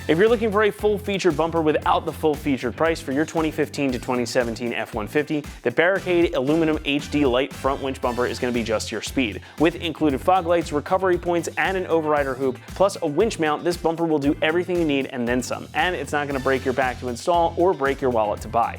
If you're looking for a full-featured bumper without the full-featured price for your 2015 to 2017 F-150, the Barricade Aluminum HD Light Front Winch Bumper is going to be just your speed. With included fog lights, recovery points, and an overrider hoop, plus a winch mount, this bumper will do everything you need and then some. And it's not going to break your back to install or break your wallet to buy.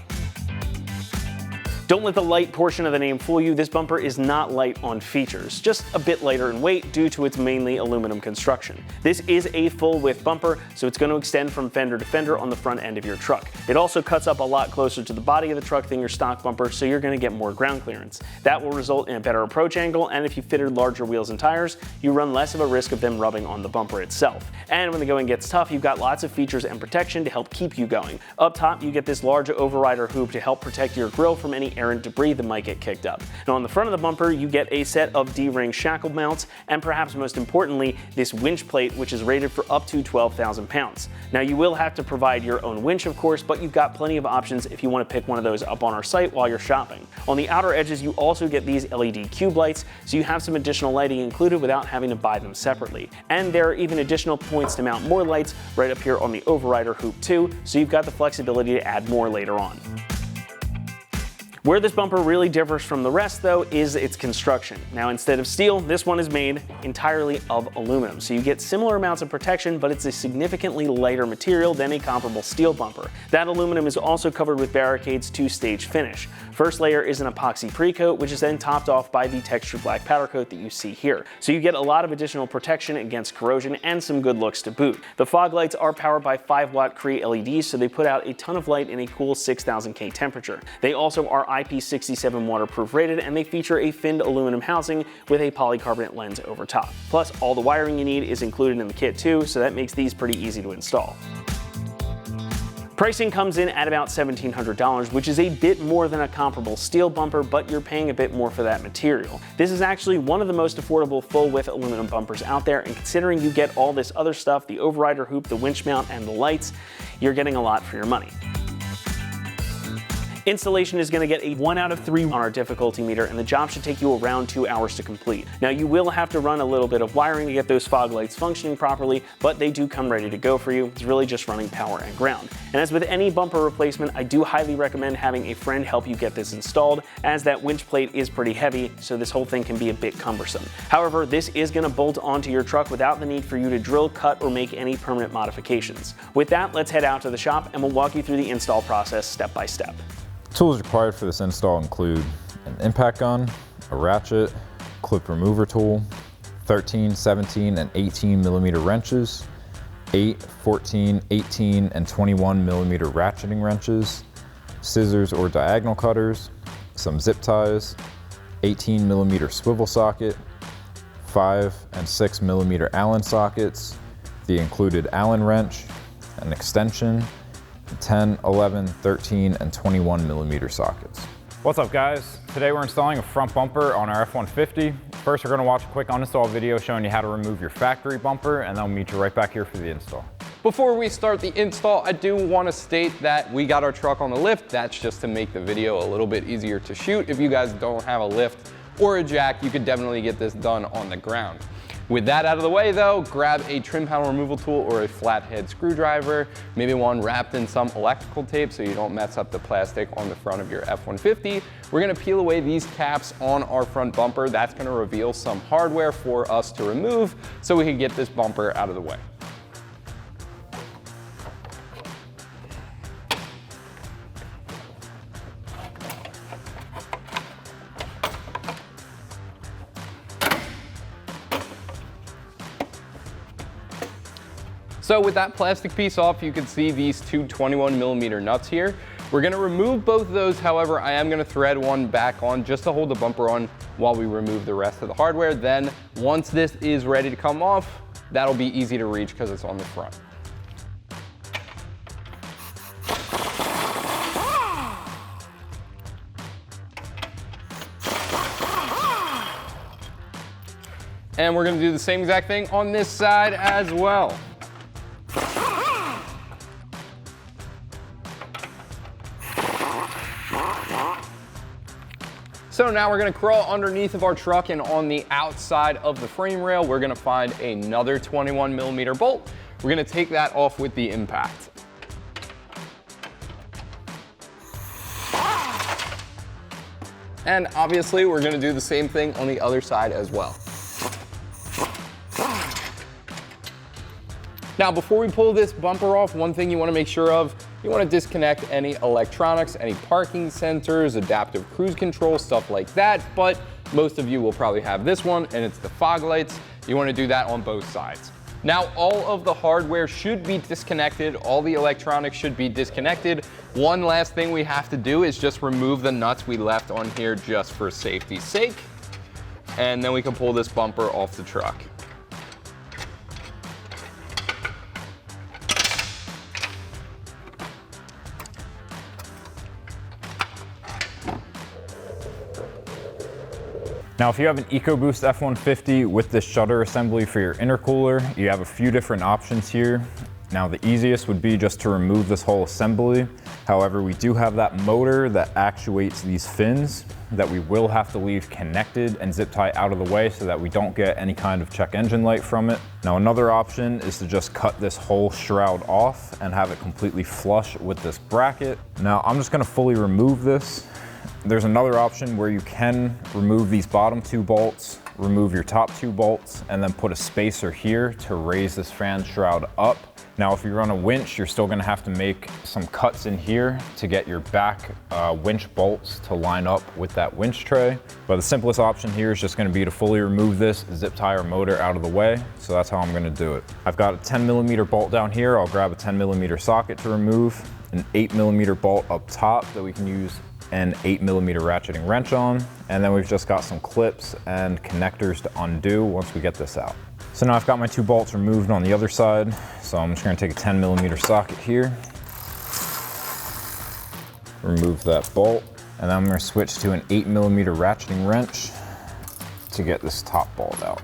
Don't let the light portion of the name fool you. This bumper is not light on features, just a bit lighter in weight due to its mainly aluminum construction. This is a full width bumper, so it's going to extend from fender to fender on the front end of your truck. It also cuts up a lot closer to the body of the truck than your stock bumper, so you're going to get more ground clearance. That will result in a better approach angle, and if you fitted larger wheels and tires, you run less of a risk of them rubbing on the bumper itself. And when the going gets tough, you've got lots of features and protection to help keep you going. Up top, you get this large overrider hoop to help protect your grille from any errant debris that might get kicked up. Now on the front of the bumper, you get a set of D-ring shackle mounts, and perhaps most importantly, this winch plate, which is rated for up to 12,000 pounds. Now you will have to provide your own winch, of course, but you've got plenty of options if you want to pick one of those up on our site while you're shopping. On the outer edges, you also get these LED cube lights, so you have some additional lighting included without having to buy them separately. And there are even additional points to mount more lights right up here on the overrider hoop too, so you've got the flexibility to add more later on. Where this bumper really differs from the rest, though, is its construction. Now, instead of steel, this one is made entirely of aluminum, so you get similar amounts of protection, but it's a significantly lighter material than a comparable steel bumper. That aluminum is also covered with Barricade's two-stage finish. First layer is an epoxy pre-coat, which is then topped off by the textured black powder coat that you see here. So you get a lot of additional protection against corrosion and some good looks to boot. The fog lights are powered by 5-watt Cree LEDs, so they put out a ton of light in a cool 6,000 K temperature. They also are IP67 waterproof rated, and they feature a finned aluminum housing with a polycarbonate lens over top. Plus, all the wiring you need is included in the kit too, so that makes these pretty easy to install. Pricing comes in at about $1,700, which is a bit more than a comparable steel bumper, but you're paying a bit more for that material. This is actually one of the most affordable full-width aluminum bumpers out there, and considering you get all this other stuff, the overrider hoop, the winch mount, and the lights, you're getting a lot for your money. Installation is going to get a 1 out of 3 on our difficulty meter, and the job should take you around 2 hours to complete. Now you will have to run a little bit of wiring to get those fog lights functioning properly, but they do come ready to go for you. It's really just running power and ground. And as with any bumper replacement, I do highly recommend having a friend help you get this installed, as that winch plate is pretty heavy, so this whole thing can be a bit cumbersome. However, this is going to bolt onto your truck without the need for you to drill, cut, or make any permanent modifications. With that, let's head out to the shop and we'll walk you through the install process step by step. Tools required for this install include an impact gun, a ratchet, clip remover tool, 13, 17, and 18 millimeter wrenches, 8, 14, 18, and 21 millimeter ratcheting wrenches, scissors or diagonal cutters, some zip ties, 18 millimeter swivel socket, 5 and 6 millimeter Allen sockets, the included Allen wrench, an extension, 10, 11, 13, and 21 millimeter sockets. What's up guys? Today we're installing a front bumper on our F-150. First we're going to watch a quick uninstall video showing you how to remove your factory bumper, and then we'll meet you right back here for the install. Before we start the install, I do want to state that we got our truck on the lift. That's just to make the video a little bit easier to shoot. If you guys don't have a lift or a jack, you could definitely get this done on the ground. With that out of the way though, grab a trim panel removal tool or a flathead screwdriver, maybe one wrapped in some electrical tape so you don't mess up the plastic on the front of your F-150. We're gonna peel away these caps on our front bumper. That's gonna reveal some hardware for us to remove so we can get this bumper out of the way. So with that plastic piece off, you can see these two 21 millimeter nuts here. We're gonna remove both of those. However, I am gonna thread one back on just to hold the bumper on while we remove the rest of the hardware. Then once this is ready to come off, that'll be easy to reach because it's on the front. And we're gonna do the same exact thing on this side as well. So now we're gonna crawl underneath of our truck, and on the outside of the frame rail, we're gonna find another 21 millimeter bolt. We're gonna take that off with the impact. And obviously, we're gonna do the same thing on the other side as well. Now, before we pull this bumper off, one thing you wanna make sure of, you wanna disconnect any electronics, any parking sensors, adaptive cruise control, stuff like that, but most of you will probably have this one, and it's the fog lights. You wanna do that on both sides. Now, all of the hardware should be disconnected, all the electronics should be disconnected. One last thing we have to do is just remove the nuts we left on here just for safety's sake, and then we can pull this bumper off the truck. Now, if you have an EcoBoost F-150 with this shutter assembly for your intercooler, you have a few different options here. Now, the easiest would be just to remove this whole assembly. However, we do have that motor that actuates these fins that we will have to leave connected and zip tie out of the way so that we don't get any kind of check engine light from it. Now, another option is to just cut this whole shroud off and have it completely flush with this bracket. Now, I'm just gonna fully remove this. There's another option where you can remove these bottom two bolts, remove your top two bolts, and then put a spacer here to raise this fan shroud up. Now, if you run a winch, you're still gonna have to make some cuts in here to get your back winch bolts to line up with that winch tray. But the simplest option here is just gonna be to fully remove this zip tie or motor out of the way. So that's how I'm gonna do it. I've got a 10mm bolt down here. I'll grab a 10mm socket to remove, an 8mm bolt up top that we can use an 8mm ratcheting wrench on, and then we've just got some clips and connectors to undo once we get this out. So now I've got my two bolts removed on the other side, so I'm just gonna take a 10mm socket here, remove that bolt, and then I'm gonna switch to an 8mm ratcheting wrench to get this top bolt out.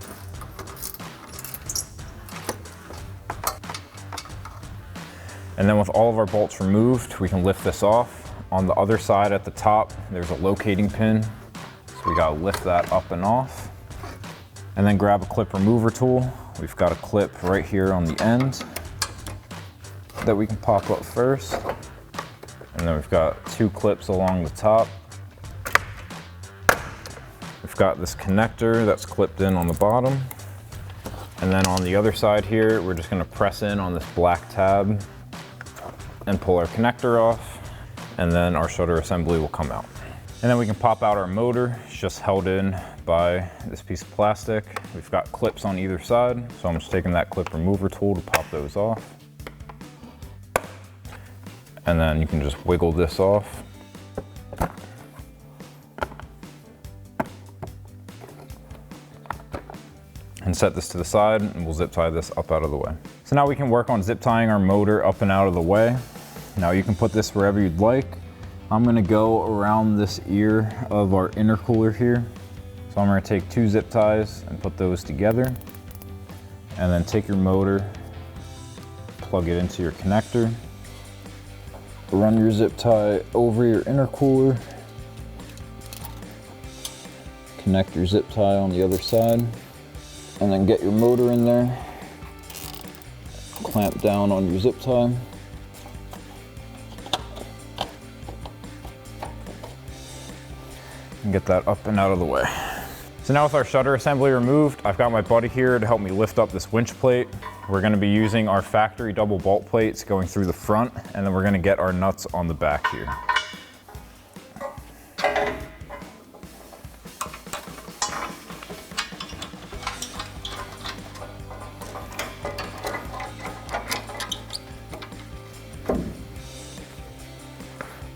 And then with all of our bolts removed, we can lift this off. On the other side at the top, there's a locating pin. So we gotta lift that up and off. And then grab a clip remover tool. We've got a clip right here on the end that we can pop up first. And then we've got two clips along the top. We've got this connector that's clipped in on the bottom. And then on the other side here, we're just gonna press in on this black tab and pull our connector off. And then our shutter assembly will come out. And then we can pop out our motor. It's just held in by this piece of plastic. We've got clips on either side, so I'm just taking that clip remover tool to pop those off. And then you can just wiggle this off. And set this to the side, and we'll zip tie this up out of the way. So now we can work on zip tying our motor up and out of the way. Now you can put this wherever you'd like. I'm gonna go around this ear of our intercooler here. So I'm gonna take two zip ties and put those together. And then take your motor, plug it into your connector. Run your zip tie over your intercooler. Connect your zip tie on the other side. And then get your motor in there. Clamp down on your zip tie. And get that up and out of the way. So now with our shutter assembly removed, I've got my buddy here to help me lift up this winch plate. We're gonna be using our factory double bolt plates going through the front, and then we're gonna get our nuts on the back here.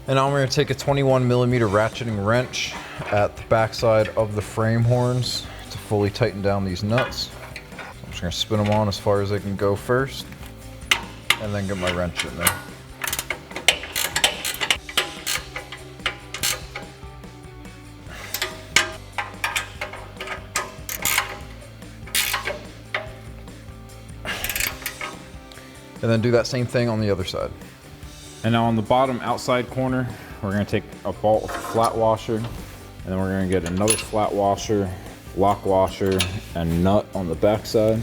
And now I'm going to take a 21mm ratcheting wrench at the backside of the frame horns to fully tighten down these nuts. So I'm just going to spin them on as far as they can go first, and then get my wrench in there. And then do that same thing on the other side. And now on the bottom outside corner, we're gonna take a bolt of flat washer, and then we're gonna get another flat washer, lock washer, and nut on the back side.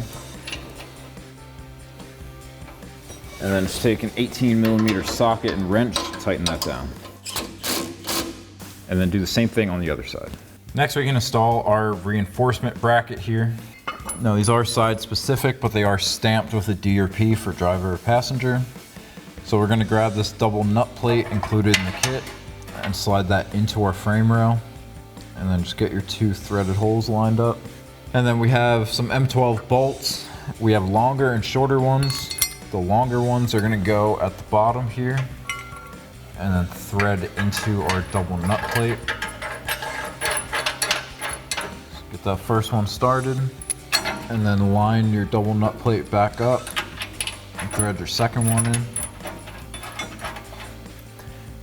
And then just take an 18mm socket and wrench, tighten that down. And then do the same thing on the other side. Next, we can install our reinforcement bracket here. Now, these are side specific, but they are stamped with a DRP for driver or passenger. So we're gonna grab this double nut plate included in the kit and slide that into our frame rail. And then just get your 2 threaded holes lined up. And then we have some M12 bolts. We have longer and shorter ones. The longer ones are gonna go at the bottom here and then thread into our double nut plate. So get that first one started and then line your double nut plate back up and thread your second one in.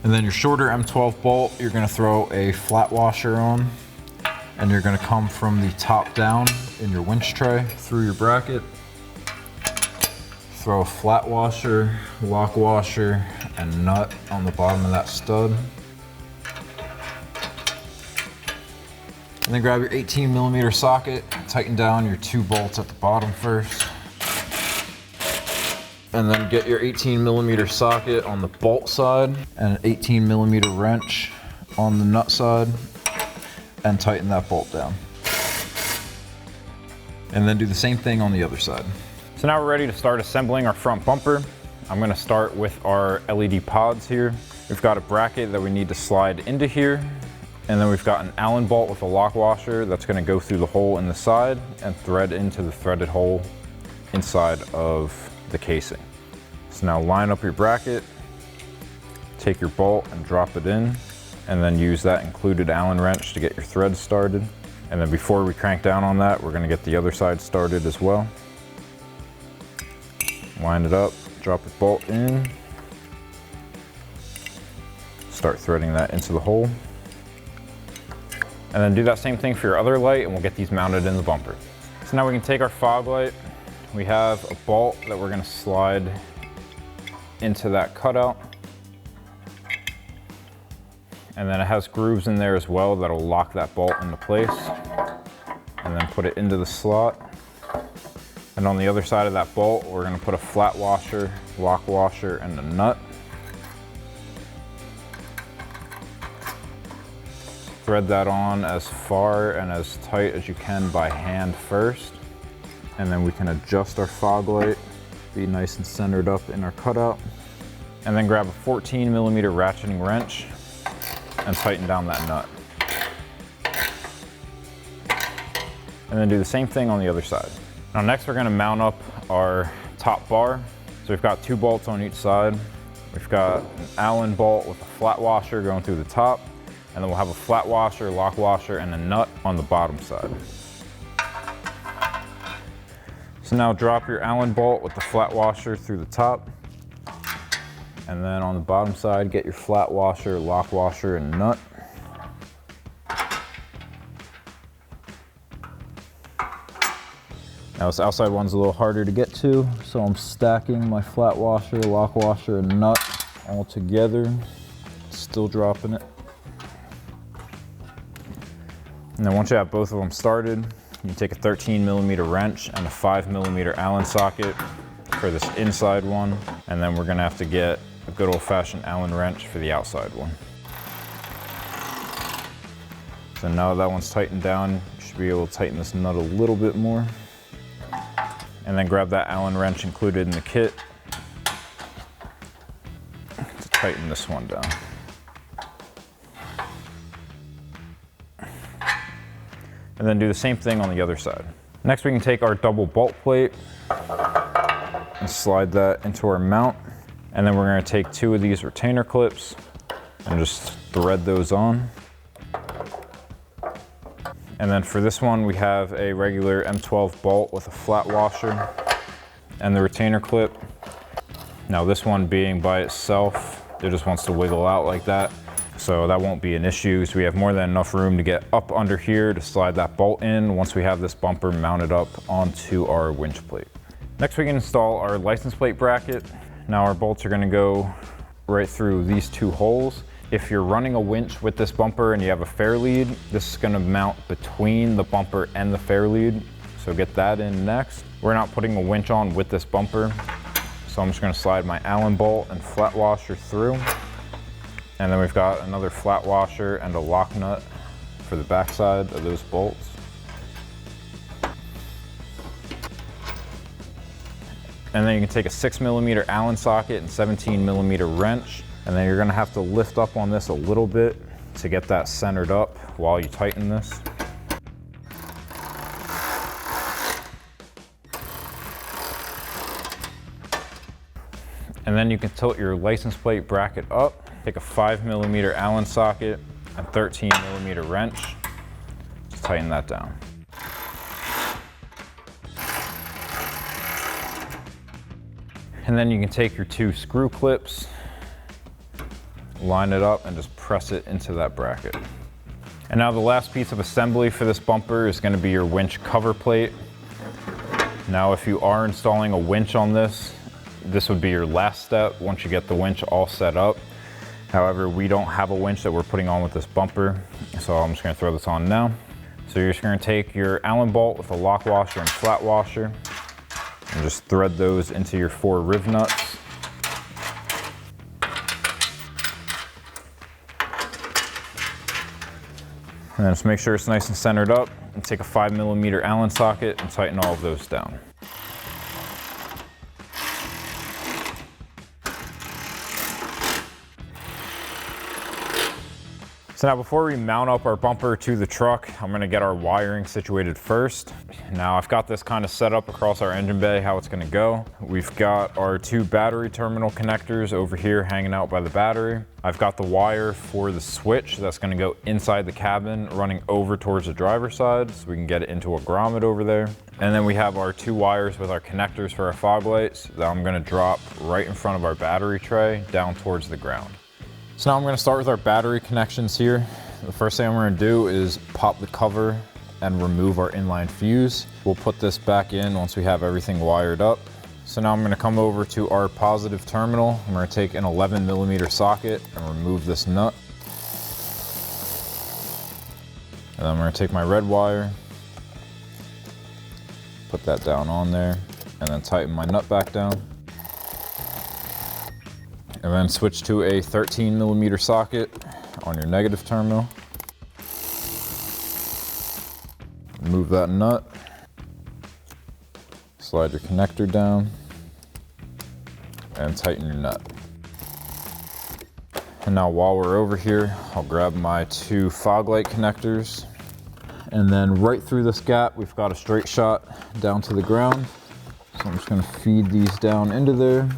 And then your shorter M12 bolt, you're gonna throw a flat washer on, and you're gonna come from the top down in your winch tray through your bracket. Throw a flat washer, lock washer, and nut on the bottom of that stud. And then grab your 18mm socket, tighten down your 2 bolts at the bottom first. And then get your 18mm socket on the bolt side and an 18mm wrench on the nut side and tighten that bolt down. And then do the same thing on the other side. So now we're ready to start assembling our front bumper. I'm gonna start with our LED pods here. We've got a bracket that we need to slide into here. And then we've got an Allen bolt with a lock washer that's gonna go through the hole in the side and thread into the threaded hole inside of the casing. So now line up your bracket, take your bolt and drop it in, and then use that included Allen wrench to get your threads started. And then before we crank down on that, we're gonna get the other side started as well. Line it up, drop your bolt in, start threading that into the hole. And then do that same thing for your other light and we'll get these mounted in the bumper. So now we can take our fog light. We have a bolt that we're gonna slide into that cutout. And then it has grooves in there as well that'll lock that bolt into place. And then put it into the slot. And on the other side of that bolt, we're gonna put a flat washer, lock washer, and a nut. Thread that on as far and as tight as you can by hand first. And then we can adjust our fog light, be nice and centered up in our cutout. And then grab a 14mm ratcheting wrench and tighten down that nut. And then do the same thing on the other side. Now next we're gonna mount up our top bar. So we've got 2 bolts on each side. We've got an Allen bolt with a flat washer going through the top, and then we'll have a flat washer, lock washer, and a nut on the bottom side. So now drop your Allen bolt with the flat washer through the top, and then on the bottom side, get your flat washer, lock washer, and nut. Now this outside one's a little harder to get to, so I'm stacking my flat washer, lock washer, and nut all together, still dropping it. And then once you have both of them started, you take a 13mm wrench and a 5mm Allen socket for this inside one, and then we're gonna have to get a good old-fashioned Allen wrench for the outside one. So now that one's tightened down, you should be able to tighten this nut a little bit more. And then grab that Allen wrench included in the kit to tighten this one down. And then do the same thing on the other side. Next we can take our double bolt plate and slide that into our mount. And then we're gonna take 2 of these retainer clips and just thread those on. And then for this one, we have a regular M12 bolt with a flat washer and the retainer clip. Now this one being by itself, it just wants to wiggle out like that. So that won't be an issue. So we have more than enough room to get up under here to slide that bolt in once we have this bumper mounted up onto our winch plate. Next we can install our license plate bracket. Now our bolts are gonna go right through these 2 holes. If you're running a winch with this bumper and you have a fair lead, this is gonna mount between the bumper and the fair lead. So get that in next. We're not putting a winch on with this bumper. So I'm just gonna slide my Allen bolt and flat washer through. And then we've got another flat washer and a lock nut for the backside of those bolts. And then you can take a 6mm Allen socket and 17mm wrench, and then you're gonna have to lift up on this a little bit to get that centered up while you tighten this. And then you can tilt your license plate bracket up, take a 5mm Allen socket and 13mm wrench, just tighten that down. And then you can take your 2 screw clips, line it up, and just press it into that bracket. And now the last piece of assembly for this bumper is going to be your winch cover plate. Now if you are installing a winch on this, this would be your last step once you get the winch all set up. However, we don't have a winch that we're putting on with this bumper, so I'm just going to throw this on now. So you're just going to take your Allen bolt with a lock washer and flat washer, and just thread those into your 4 riv nuts. And then just make sure it's nice and centered up, and take a 5mm Allen socket and tighten all of those down. So now before we mount up our bumper to the truck, I'm gonna get our wiring situated first. Now I've got this kind of set up across our engine bay, how it's gonna go. We've got our 2 battery terminal connectors over here hanging out by the battery. I've got the wire for the switch that's gonna go inside the cabin, running over towards the driver's side so we can get it into a grommet over there. And then we have our 2 wires with our connectors for our fog lights that I'm gonna drop right in front of our battery tray down towards the ground. So now I'm going to start with our battery connections here. The first thing I'm going to do is pop the cover and remove our inline fuse. We'll put this back in once we have everything wired up. So now I'm going to come over to our positive terminal. I'm going to take an 11mm socket and remove this nut. And then I'm going to take my red wire, put that down on there, and then tighten my nut back down. And then switch to a 13mm socket on your negative terminal. Remove that nut. Slide your connector down and tighten your nut. And now while we're over here, I'll grab my 2 fog light connectors. And then right through this gap, we've got a straight shot down to the ground. So I'm just gonna feed these down into there.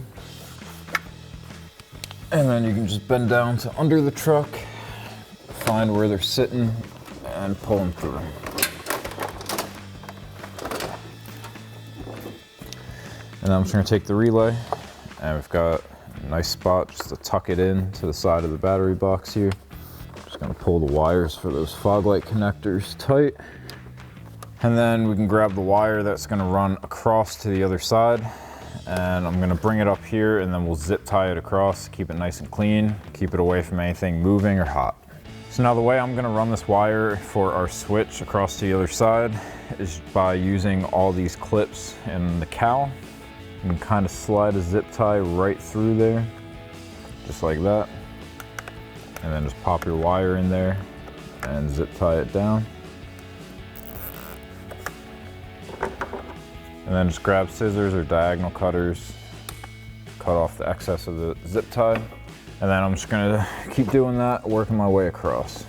And then you can just bend down to under the truck, find where they're sitting, and pull them through. And then I'm just gonna take the relay, and we've got a nice spot just to tuck it in to the side of the battery box here. Just gonna pull the wires for those fog light connectors tight. And then we can grab the wire that's gonna run across to the other side. And I'm gonna bring it up here and then we'll zip tie it across, keep it nice and clean, keep it away from anything moving or hot. So now the way I'm gonna run this wire for our switch across to the other side is by using all these clips in the cowl. You can kind of slide a zip tie right through there, just like that. And then just pop your wire in there and zip tie it down. And then just grab scissors or diagonal cutters, cut off the excess of the zip tie. And then I'm just gonna keep doing that, working my way across.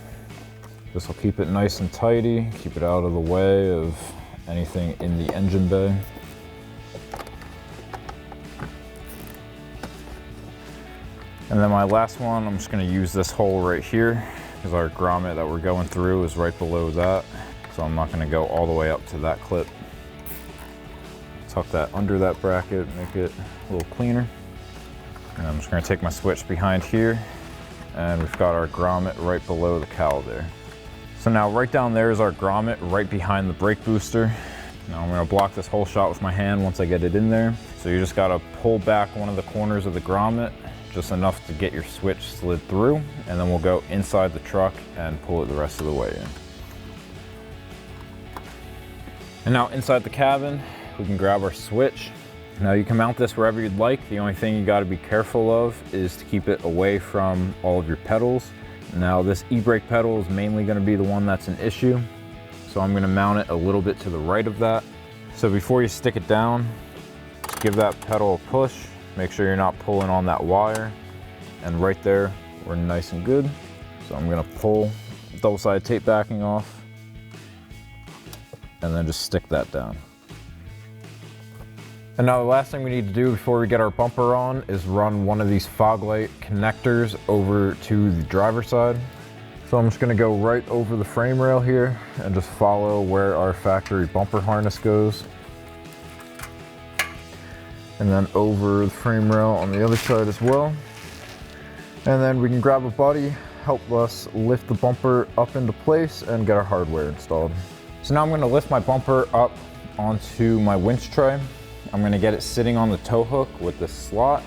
This will keep it nice and tidy, keep it out of the way of anything in the engine bay. And then my last one, I'm just gonna use this hole right here because our grommet that we're going through is right below that. So I'm not gonna go all the way up to that clip. Tuck that under that bracket, make it a little cleaner. And I'm just gonna take my switch behind here, and we've got our grommet right below the cowl there. So now right down there is our grommet right behind the brake booster. Now I'm gonna block this whole shot with my hand once I get it in there. So you just gotta pull back one of the corners of the grommet, just enough to get your switch slid through, and then we'll go inside the truck and pull it the rest of the way in. And now inside the cabin, we can grab our switch, Now you can mount this wherever you'd like. The only thing you got to be careful of is to keep it away from all of your pedals. Now this e-brake pedal is mainly going to be the one that's an issue. So I'm going to mount it a little bit to the right of that. So before you stick it down, just give that pedal a push. Make sure you're not pulling on that wire. And right there, we're nice and good. So I'm going to pull double-sided tape backing off and then just stick that down. And now the last thing we need to do before we get our bumper on is run one of these fog light connectors over to the driver's side. So I'm just gonna go right over the frame rail here and just follow where our factory bumper harness goes. And then over the frame rail on the other side as well. And then we can grab a buddy, help us lift the bumper up into place and get our hardware installed. So now I'm gonna lift my bumper up onto my winch tray. I'm gonna get it sitting on the tow hook with this slot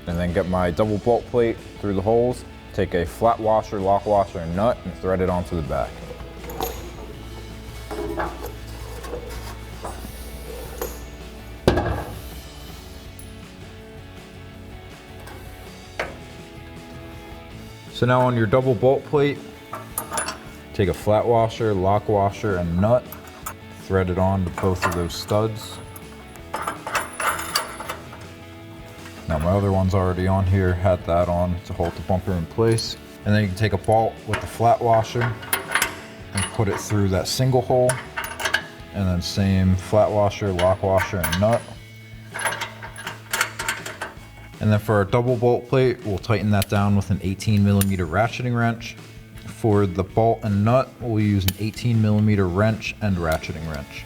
and then get my double bolt plate through the holes, take a flat washer, lock washer, and nut and thread it onto the back. So now on your double bolt plate, take a flat washer, lock washer, and nut, thread it on to both of those studs. Now my other one's already on here, had that on to hold the bumper in place. And then you can take a bolt with the flat washer and put it through that single hole. And then same flat washer, lock washer, and nut. And then for our double bolt plate, we'll tighten that down with an 18mm ratcheting wrench. For the bolt and nut, we'll use an 18mm wrench and ratcheting wrench.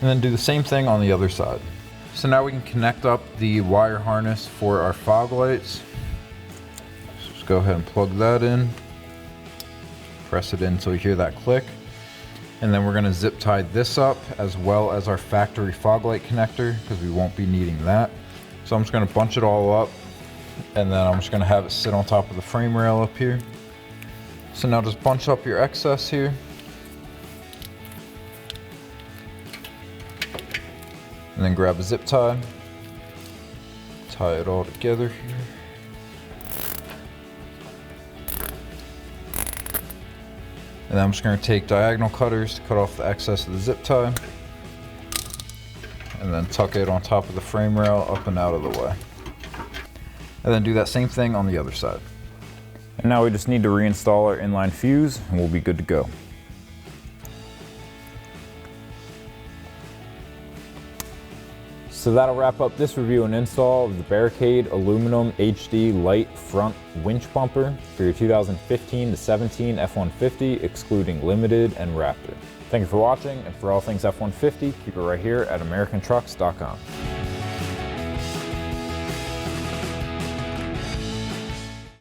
And then do the same thing on the other side. So now we can connect up the wire harness for our fog lights. So just go ahead and plug that in. Press it in until you hear that click. And then we're gonna zip tie this up as well as our factory fog light connector because we won't be needing that. So I'm just gonna bunch it all up and then I'm just gonna have it sit on top of the frame rail up here. So now just bunch up your excess here. And then grab a zip tie, tie it all together here. And then I'm just going to take diagonal cutters to cut off the excess of the zip tie. And then tuck it on top of the frame rail up and out of the way. And then do that same thing on the other side. And now we just need to reinstall our inline fuse and we'll be good to go. So that'll wrap up this review and install of the Barricade Aluminum HD Light Front Winch Bumper for your 2015 to 17 F-150, excluding Limited and Raptor. Thank you for watching, and for all things F-150, keep it right here at AmericanTrucks.com.